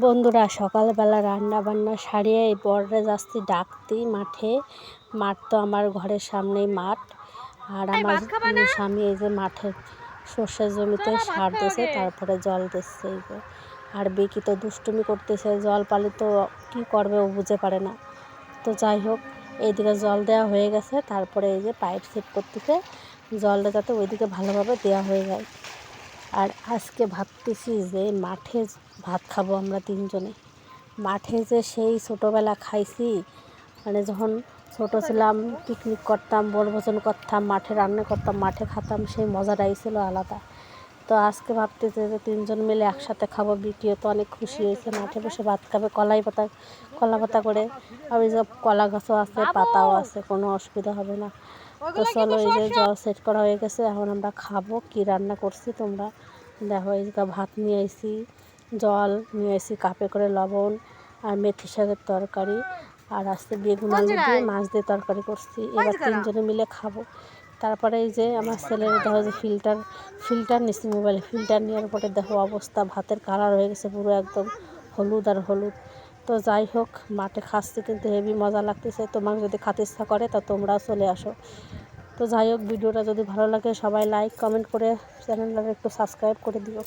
বন্ধুরা, সকালবেলা রান্না বান্না সারিয়ে এই বররে যাচ্ছি ডাকতে মাঠে। মাঠ তো আমার ঘরের সামনেই মাঠ। আর আমার স্বামী এই যে মাঠের সর্ষের জমিতে সার দিয়েছে, তারপরে জল দিচ্ছে। এই যে আর বিকি তো দুষ্টুমি করতেছে, জল পালি তো কী করবে ও বুঝে পারে না। তো যাই হোক, এইদিকে জল দেওয়া হয়ে গেছে, তারপরে এই যে পাইপ সেট করতেছে জলটা যাতে ওইদিকে ভালোভাবে দেওয়া হয়ে যায়। আর আজকে ভাবতেছি যে মাঠে ভাত খাবো আমরা তিনজনে। মাঠে যে সেই ছোটোবেলা খাইছি, মানে যখন ছোটো ছিলাম পিকনিক করতাম, বনভোজন করতাম, মাঠে রান্না করতাম, মাঠে খেতাম, সেই মজাটাই ছিল আলাদা। তো আজকে ভাবতেছি যে তিনজন মিলে একসাথে খাবো। বিকিও তো অনেক খুশি হয়েছে, মাঠে বসে ভাত খাবে কলা পাতা করে। আর ওই যে কলা গাছও আছে, পাতাও আছে, কোনো অসুবিধা হবে না। তো চলো, এই যে জল সেট করা হয়ে গেছে, এখন আমরা খাবো। কি রান্না করছি তোমরা দেখো। এই যে ভাত নিয়ে আসি, জল নিয়ে আসি, কাপে করে লবণ আর মেথি শাকের তরকারি, আর আজকে বেগুন আলু দিয়ে মাছ দিয়ে তরকারি করছি। এবার তিনজনে মিলে খাবো। তারপরে এই যে আমার ছেলের দেখো যে ফিল্টার নিচ্ছি মোবাইলে। ফিল্টার নেওয়ার পরে দেখো অবস্থা, ভাতের কালার হয়ে গেছে পুরো একদম হলুদ আর হলুদ। তো যাই হোক, মাঠে খাচ্ছি কিন্তু হেভি মজা লাগতেছে। তোমার যদি খেতে ইচ্ছা করে তা তোমরাও চলে আসো। তো যাই হোক, ভিডিওটা যদি ভালো লাগে সবাই লাইক কমেন্ট করে চ্যানেলটাকে একটু সাবস্ক্রাইব করে দিও।